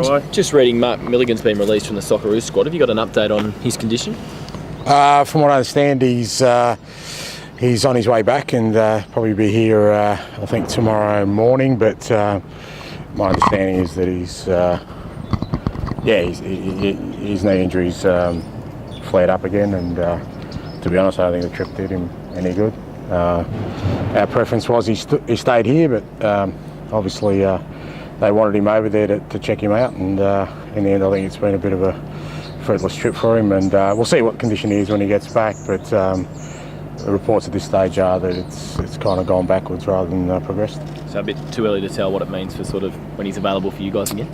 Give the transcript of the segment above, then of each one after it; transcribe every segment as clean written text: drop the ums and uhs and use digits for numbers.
Ange, just reading Mark Milligan's been released from the Socceroos squad. Have you got an update on his condition? From what I understand, he's on his way back and probably be here, I think, tomorrow morning. But my understanding is that his knee injury's flared up again. And to be honest, I don't think the trip did him any good. Our preference was he stayed here, but obviously they wanted him over there to check him out. And in the end, I think it's been a bit of a fruitless trip for him, and we'll see what condition he is when he gets back. But the reports at this stage are that it's kind of gone backwards rather than progressed. So a bit too early to tell what it means for sort of when he's available for you guys again?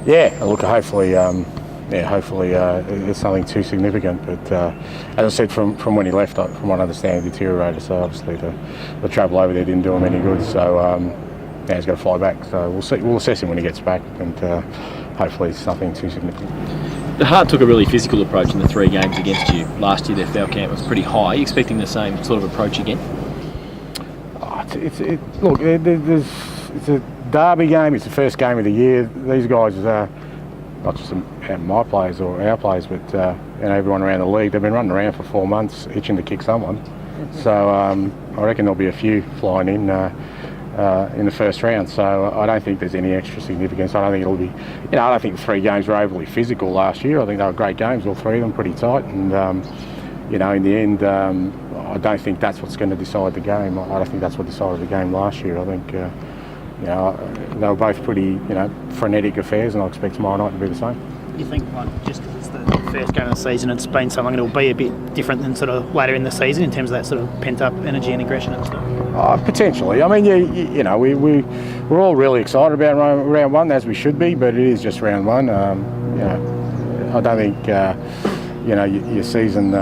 Yeah, look, hopefully it's something too significant. But as I said, from when he left, from what I understand, he deteriorated. So obviously the travel over there didn't do him any good. So he's got to fly back. So we'll see. We'll assess him when he gets back, and hopefully it's nothing too significant. The Heart took a really physical approach in the 3 games against you. Last year their foul count was pretty high. Are you expecting the same sort of approach again? It's a derby game. It's the first game of the year. These guys, not just my players or our players, but everyone around the league, they've been running around for 4 months itching to kick someone. So I reckon there'll be a few flying in the first round. So I don't think there's any extra significance. I don't think it'll be, I don't think the 3 games were overly physical last year. I think they were great games, all 3 of them, pretty tight. And in the end, I don't think that's what's going to decide the game. I don't think that's what decided the game last year. I think they were both pretty frenetic affairs, and I expect tomorrow night to be the same. You think, just because it's the first game of the season, it's been so long, it'll be a bit different than sort of later in the season in terms of that sort of pent-up energy and aggression and stuff? Potentially. I mean, we're all really excited about round 1, as we should be, but it is just round 1. I don't think your season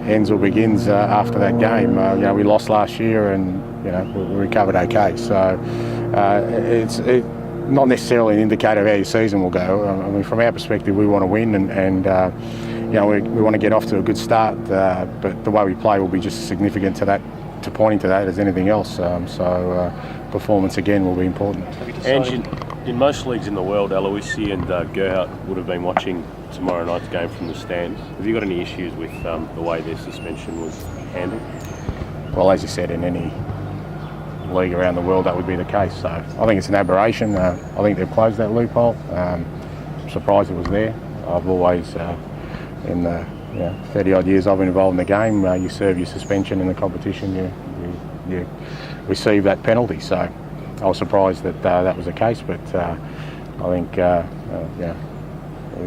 ends or begins after that game. We lost last year, and we recovered okay. So it's not necessarily an indicator of how your season will go. I mean, from our perspective, we want to win, and we want to get off to a good start. But the way we play will be just as significant to pointing to that as anything else. So performance again will be important. Ange, in most leagues in the world, Aloisi and Gerhardt would have been watching tomorrow night's game from the stands. Have you got any issues with the way their suspension was handled? Well, as you said, in any league around the world that would be the case. So I think it's an aberration. I think they've closed that loophole. I'm surprised it was there. I've always, in the 30 odd years I've been involved in the game, you serve your suspension in the competition, you receive that penalty. So I was surprised that that was the case, but I think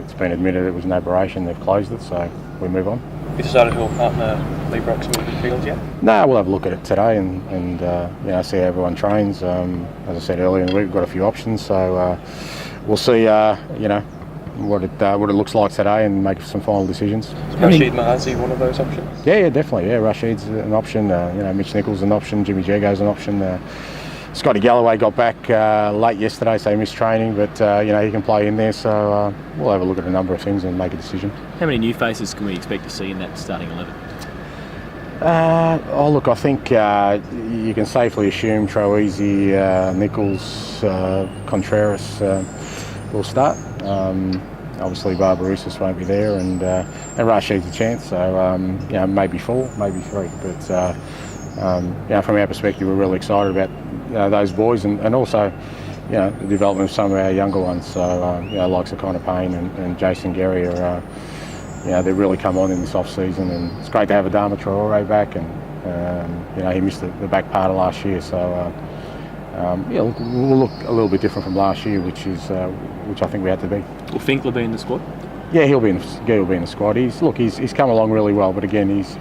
it's been admitted it was an aberration. They've closed it, so we move on. You decided who will partner Lee Brock's with the Fields yet? No, we'll have a look at it today and see how everyone trains. As I said earlier in the week, we've got a few options, so we'll see what it looks like today and make some final decisions. Is Rashid Mahazi one of those options? Yeah, definitely. Yeah, Rashid's an option. Mitch Nichols an option. Jimmy Jago's an option. Scotty Galloway got back late yesterday, so he missed training, but he can play in there. So we'll have a look at a number of things and make a decision. How many new faces can we expect to see in that starting 11? I think you can safely assume Troisi, Nichols, Contreras will start. Obviously Barbarousis won't be there, and Rashid's a chance. So maybe 4, maybe 3. But from our perspective, we're really excited about those boys, and also the development of some of our younger ones. So likes of Connor Payne and Jason Gary are they've really come on in this off season, and it's great to have Adama Traore back, and he missed the back part of last year. So we'll look a little bit different from last year, which I think we had to be. Will Finkler be in the squad? Yeah, he'll be in the squad. He's come along really well, but again he's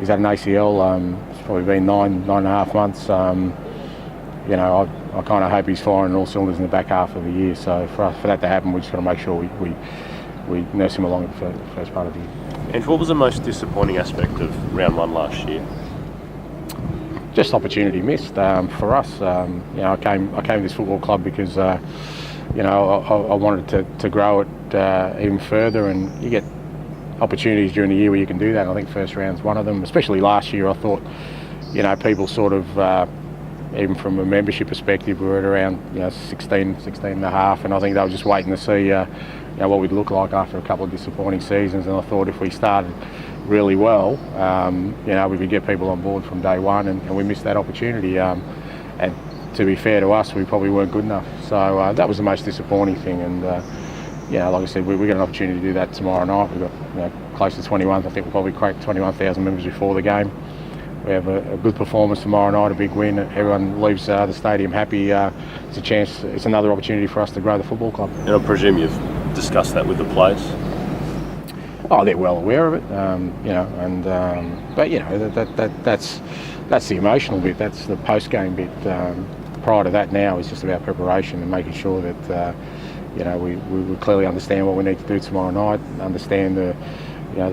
had an ACL. It's probably been 9.5 months. I kind of hope he's firing all cylinders in the back half of the year. So for that to happen, we just got to make sure we nurse him along for the first part of the year. And what was the most disappointing aspect of round 1 last year? Just opportunity missed for us. I came to this football club because I wanted to grow it even further, and you get opportunities during the year where you can do that. And I think first round's one of them. Especially last year, I thought people sort of even from a membership perspective, we were at around 16 and a half, and I think they were just waiting to see what we'd look like after a couple of disappointing seasons. And I thought if we started really well, we could get people on board from day one, and we missed that opportunity. And to be fair to us, we probably weren't good enough. So that was the most disappointing thing. And like I said, we got an opportunity to do that tomorrow night. We've got close to 21. I think we'll probably crack 21,000 members before the game. We have a good performance tomorrow night, a big win. Everyone leaves the stadium happy. It's a chance. It's another opportunity for us to grow the football club. And I presume you've discussed that with the players. Oh, they're well aware of it, that's the emotional bit. That's the post-game bit. Prior to that, now is just about preparation and making sure that we clearly understand what we need to do tomorrow night, understand the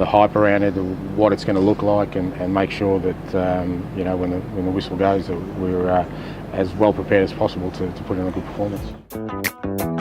hype around it, what it's going to look like, and make sure that when the whistle goes, that we're as well prepared as possible to put in a good performance.